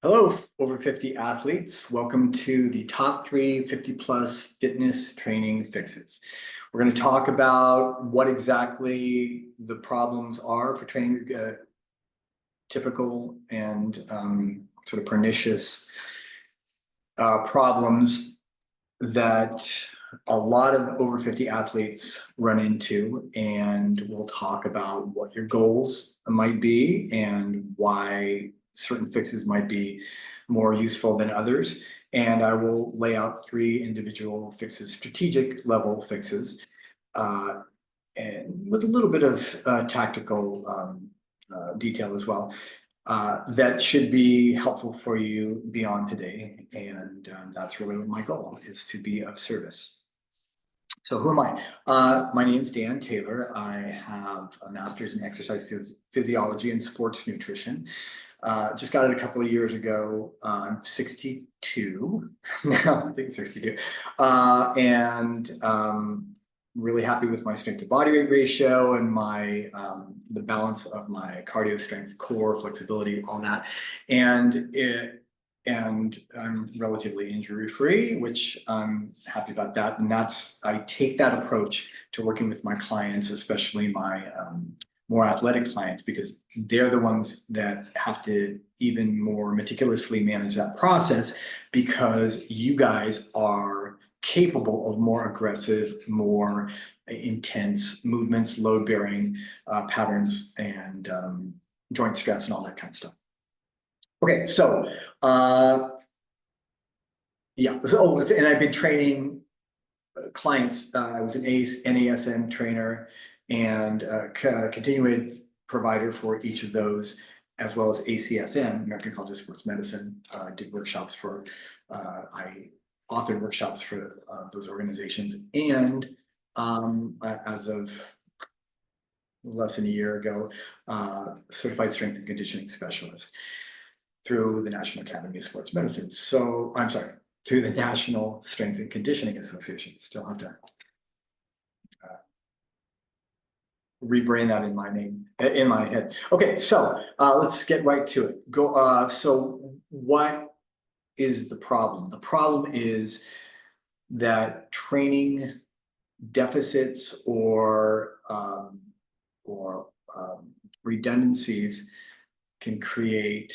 Hello, over 50 athletes. Welcome to the top 50 plus fitness training fixes. We're going to talk about what exactly the problems are for training, typical and sort of pernicious problems that a lot of over 50 athletes run into. And we'll talk about what your goals might be and why certain fixes might be more useful than others. And I will lay out 3 individual fixes, strategic level fixes, uh, and with a little bit of tactical detail as well, that should be helpful for you beyond today. And that's really my goal, is to be of service. So who am I? My name is Dan Taylor. I have a master's in exercise physiology and sports nutrition. Just got it a couple of years ago. I'm 62 now, I think 62. And really happy with my strength to body weight ratio and my the balance of my cardio strength, core flexibility, all that. And I'm relatively injury free, which I'm happy about that. And I take that approach to working with my clients, especially my more athletic clients, because they're the ones that have to even more meticulously manage that process, because you guys are capable of more aggressive, more intense movements, load bearing patterns, and joint stress and all that kind of stuff. Okay, so yeah, and I've been training clients. I was an NASM trainer and continuing provider for each of those, as well as ACSM, American College of Sports Medicine. Did workshops for, I authored workshops for those organizations. And as of less than a year ago, certified strength and conditioning specialist through the National Academy of Sports Medicine. So I'm sorry, through the National Strength and Conditioning Association. Still have to rebrand that in my name, in my head. Okay, so let's get right to it. So what is the problem? The problem is that training deficits or redundancies can create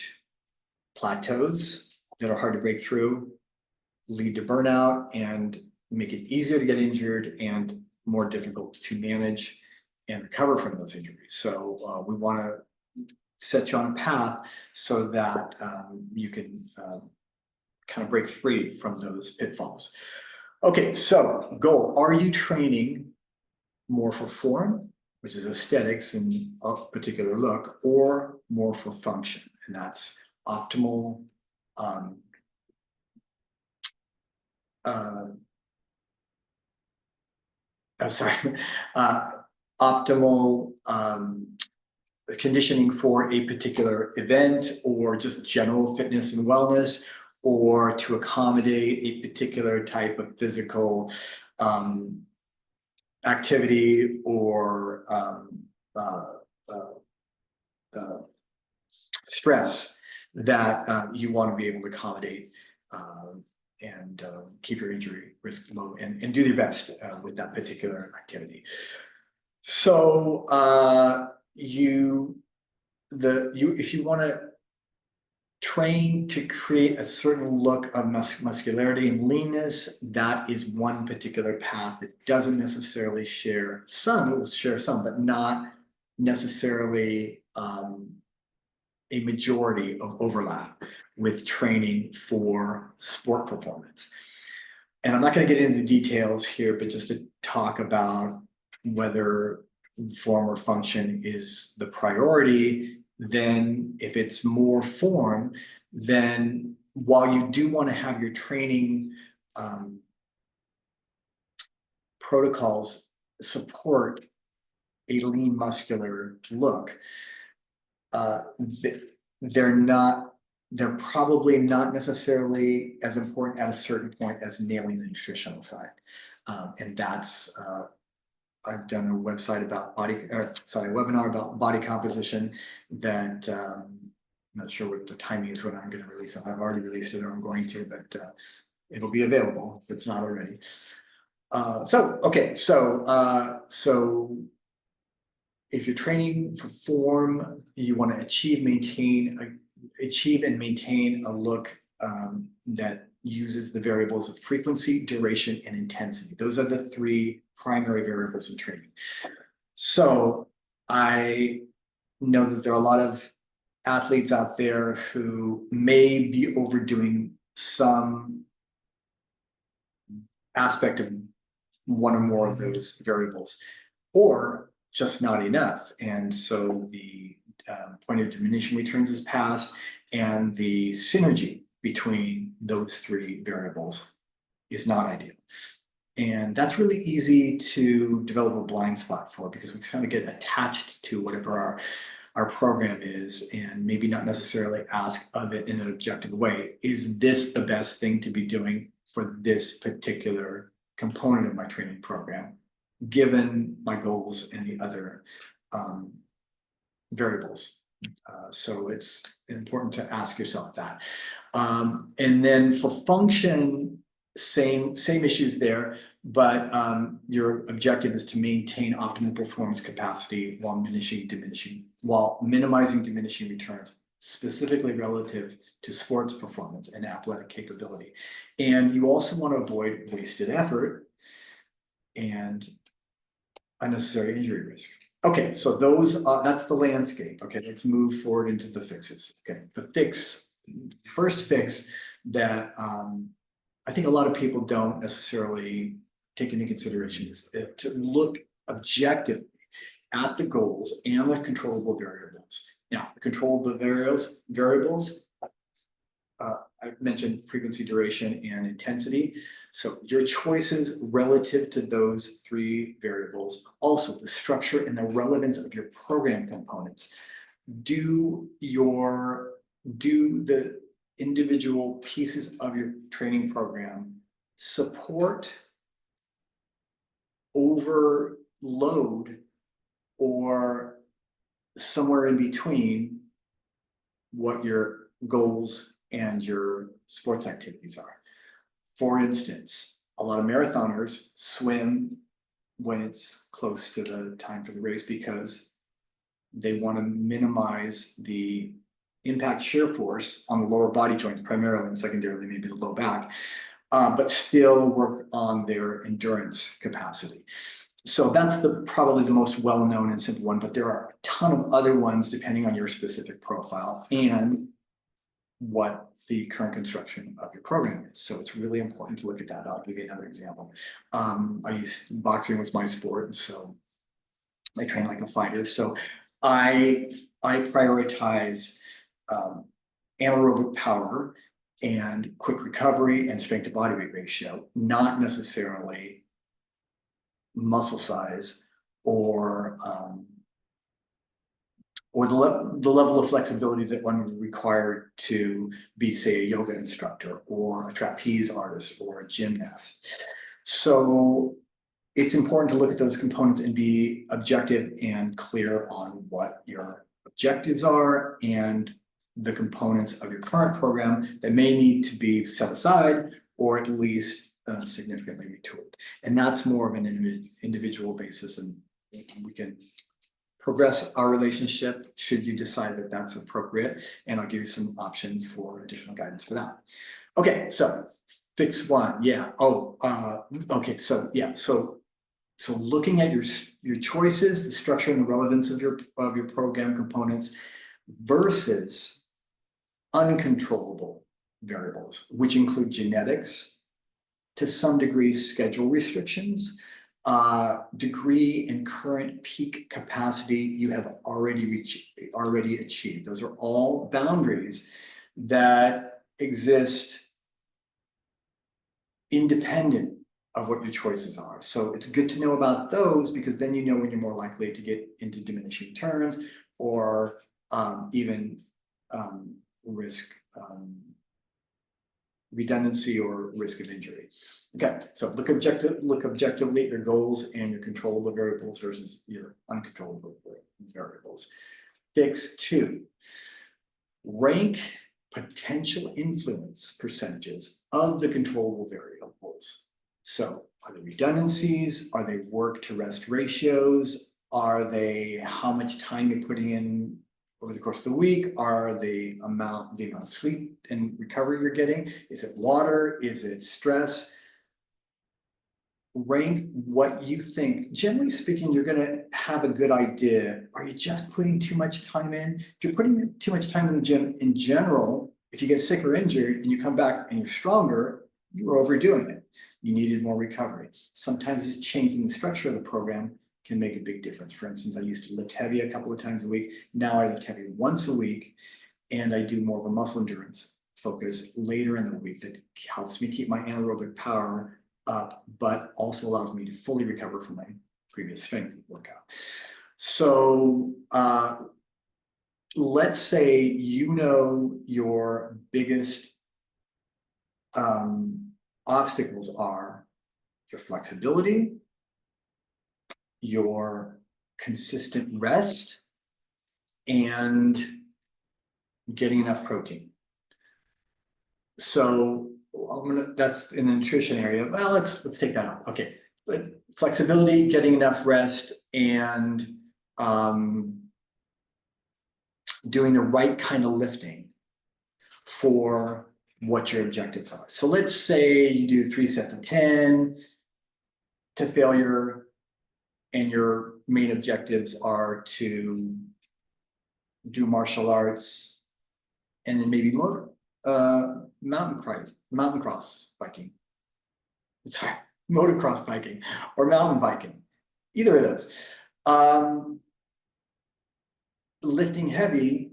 plateaus that are hard to break through, lead to burnout, and make it easier to get injured and more difficult to manage and recover from those injuries. So we want to set you on a path so that you can kind of break free from those pitfalls. Okay, so goal: are you training more for form, which is aesthetics and a particular look, or more for function? And that's optimal optimal conditioning for a particular event, or just general fitness and wellness, or to accommodate a particular type of physical activity or stress that you want to be able to accommodate and keep your injury risk low, and do your best with that particular activity. So if you want to train to create a certain look of muscularity and leanness, that is one particular path that doesn't necessarily share some. It will share some, but not necessarily a majority of overlap with training for sport performance. And I'm not going to get into the details here, but just to talk about whether form or function is the priority, then if it's more form, then while you do want to have your training protocols support a lean muscular look, they're probably not necessarily as important at a certain point as nailing the nutritional side. And that's, I've done a webinar about body composition that not sure what the timing is when I'm gonna release it. I've already released it or I'm going to, but it'll be available if it's not already. So if you're training for form, you want to achieve and maintain a look that uses the variables of frequency, duration, and intensity. Those are the three primary variables in training. So I know that there are a lot of athletes out there who may be overdoing some aspect of one or more of those variables, or just not enough. And so the point of diminishing returns is passed, and the synergy between those three variables is not ideal. And that's really easy to develop a blind spot for, because we kind of get attached to whatever our program is, and maybe not necessarily ask of it in an objective way. Is this the best thing to be doing for this particular component of my training program, given my goals and the other variables? So it's important to ask yourself that. And then for function, same issues there, but your objective is to maintain optimal performance capacity while minimizing diminishing returns, specifically relative to sports performance and athletic capability. And you also want to avoid wasted effort and unnecessary injury risk. Okay, so that's the landscape. Okay, let's move forward into the fixes. Okay, first fix that I think a lot of people don't necessarily take into consideration is to look objectively at the goals and the controllable variables. Now, the controllable variables, I mentioned frequency, duration, and intensity. So your choices relative to those three variables, also the structure and the relevance of your program components. Do the individual pieces of your training program support, overload, or somewhere in between what your goals and your sports activities are? For instance, a lot of marathoners swim when it's close to the time for the race because they want to minimize the impact shear force on the lower body joints, primarily and secondarily maybe the low back, but still work on their endurance capacity. So that's probably the most well-known and simple one, but there are a ton of other ones depending on your specific profile and what the current construction of your program is. So it's really important to look at that. I'll give you another example. Boxing was my sport, and so I train like a fighter. So I prioritize anaerobic power and quick recovery and strength to body weight ratio, not necessarily muscle size or the level of flexibility that one would require to be, say, a yoga instructor or a trapeze artist or a gymnast. So it's important to look at those components and be objective and clear on what your objectives are and the components of your current program that may need to be set aside or at least significantly retooled. And that's more of an individual basis, and we can progress our relationship should you decide that that's appropriate, and I'll give you some options for additional guidance for that. Okay, so fix one, yeah. Okay, so yeah, so looking at your choices, the structure and the relevance of your program components versus uncontrollable variables, which include genetics, to some degree schedule restrictions, degree and current peak capacity you have already achieved. Those are all boundaries that exist independent of what your choices are. So it's good to know about those, because then you know when you're more likely to get into diminishing returns or even risk redundancy or risk of injury. Okay, so look objectively at your goals and your controllable variables versus your uncontrollable variables. Fix two. Rank potential influence percentages of the controllable variables. So are they redundancies? Are they work to rest ratios? Are they how much time you're putting in over the course of the week? Are the amount of sleep and recovery you're getting? Is it water? Is it stress? Rank what you think. Generally speaking, you're gonna have a good idea. Are you just putting too much time in? If you're putting too much time in the gym in general, if you get sick or injured and you come back and you're stronger, you're overdoing it. You needed more recovery. Sometimes it's changing the structure of the program can make a big difference. For instance, I used to lift heavy a couple of times a week. Now I lift heavy once a week, and I do more of a muscle endurance focus later in the week that helps me keep my anaerobic power up, but also allows me to fully recover from my previous strength workout. So let's say your biggest obstacles are your flexibility, your consistent rest, and getting enough protein. So that's in the nutrition area. Well, let's take that out. Okay, flexibility, getting enough rest, and doing the right kind of lifting for what your objectives are. So let's say you do 3 sets of 10 to failure, and your main objectives are to do martial arts and then maybe mountain cross biking. Sorry, motocross biking or mountain biking, either of those. Lifting heavy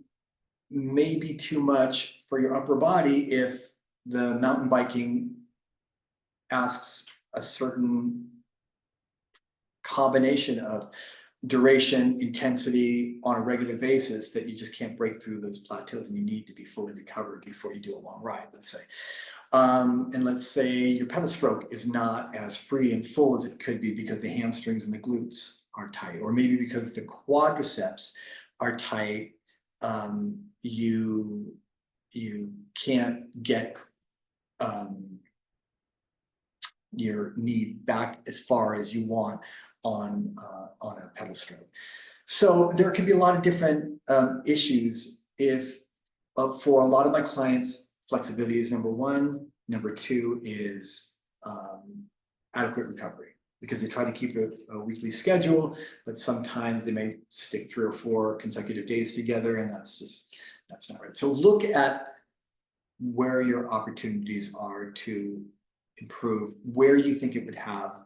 may be too much for your upper body if the mountain biking asks a certain combination of duration, intensity on a regular basis that you just can't break through those plateaus, and you need to be fully recovered before you do a long ride, let's say. And let's say your pedal stroke is not as free and full as it could be because the hamstrings and the glutes are tight, or maybe because the quadriceps are tight. You can't get your knee back as far as you want on a pedal stroke. So there can be a lot of different issues. If for a lot of my clients, flexibility is number one. Number two is adequate recovery, because they try to keep a weekly schedule, but sometimes they may stick 3 or 4 consecutive days together, and that's not right. So look at where your opportunities are to improve, where you think it would have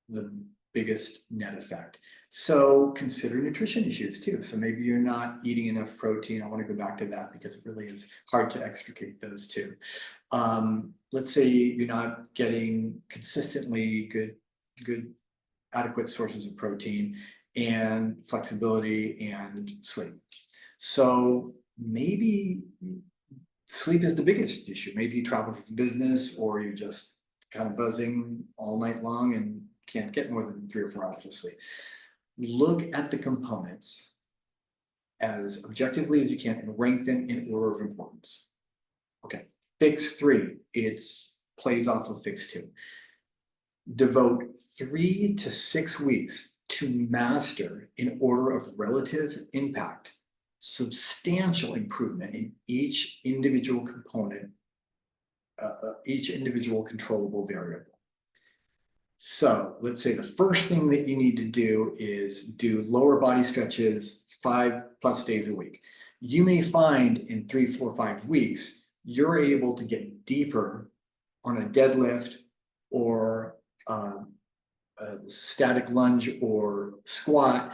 the biggest net effect. So consider nutrition issues too. So maybe you're not eating enough protein. I want to go back to that because it really is hard to extricate those two. Let's say you're not getting consistently good adequate sources of protein and flexibility and sleep. So maybe sleep is the biggest issue. Maybe you travel for business, or you're just kind of buzzing all night long and can't get more than 3 or 4 hours of sleep. Look at the components as objectively as you can and rank them in order of importance. Okay, fix 3, it's plays off of fix 2. Devote 3 to 6 weeks to master, in order of relative impact, substantial improvement in each individual component, each individual controllable variable. So let's say the first thing that you need to do is do lower body stretches 5+ days a week. You may find in 3, 4, 5 weeks, you're able to get deeper on a deadlift or a static lunge or squat,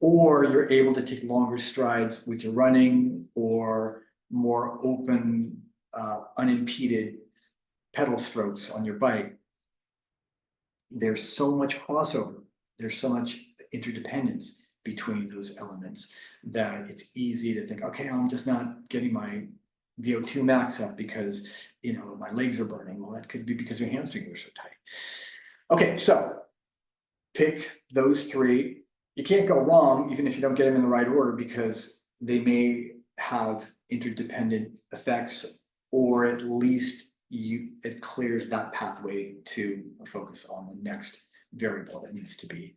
or you're able to take longer strides with your running or more open, unimpeded pedal strokes on your bike. There's so much crossover. There's so much interdependence between those elements that it's easy to think, okay, I'm just not getting my VO2 max up because, my legs are burning. Well, that could be because your hamstrings are so tight. Okay, so pick those 3. You can't go wrong, even if you don't get them in the right order, because they may have interdependent effects, or at least it clears that pathway to focus on the next variable that needs to be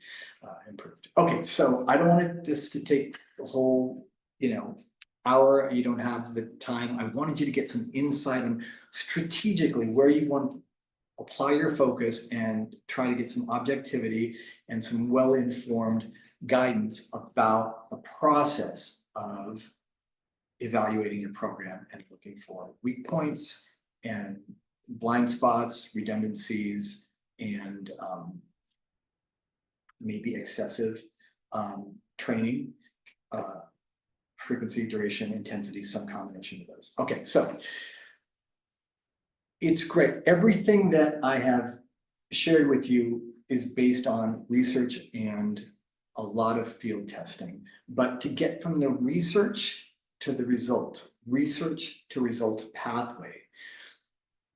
improved. Okay, so I don't want this to take the whole, hour. You don't have the time. I wanted you to get some insight on strategically where you want to apply your focus and try to get some objectivity and some well-informed guidance about the process of evaluating your program and looking for weak points and blind spots, redundancies, and maybe excessive training, frequency, duration, intensity, some combination of those. Okay, so it's great. Everything that I have shared with you is based on research and a lot of field testing. But to get from the research to the result, research to result pathway,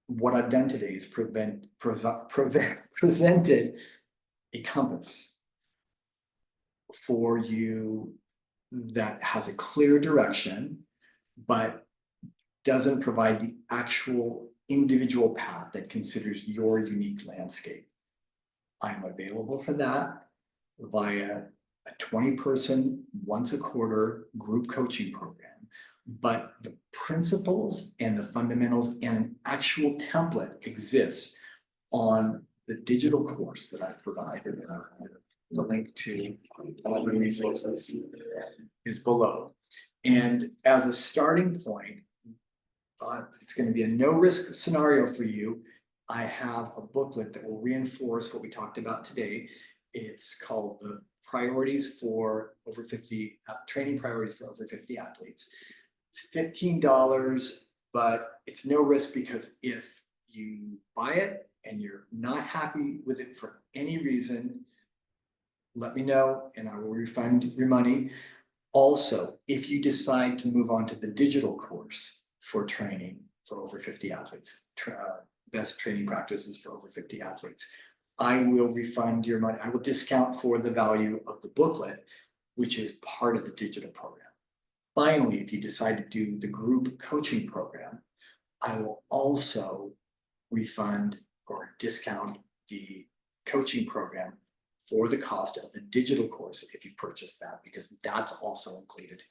what I've done today is presented a compass for you that has a clear direction, but doesn't provide the actual individual path that considers your unique landscape. I'm available for that via a 20-person, once a quarter group coaching program. But the principles and the fundamentals and an actual template exists on the digital course that I provided. The link to all the resources is below. And as a starting point, it's going to be a no-risk scenario for you. I have a booklet that will reinforce what we talked about today. It's called the Priorities for Over 50, Training Priorities for Over 50 Athletes. It's $15, but it's no risk, because if you buy it and you're not happy with it for any reason, let me know and I will refund your money. Also, if you decide to move on to the digital course for training for over 50 athletes, best training practices for over 50 athletes, I will refund your money. I will discount for the value of the booklet, which is part of the digital program. Finally, if you decide to do the group coaching program, I will also refund or discount the coaching program for the cost of the digital course if you purchase that, because that's also included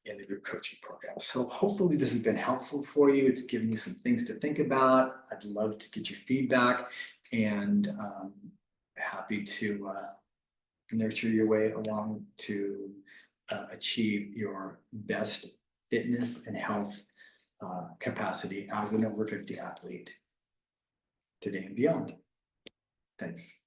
in the group coaching program. So hopefully this has been helpful for you. It's given you some things to think about. I'd love to get your feedback, and happy to nurture your way along to achieve your best fitness and health capacity as an over 50 athlete today and beyond. Thanks.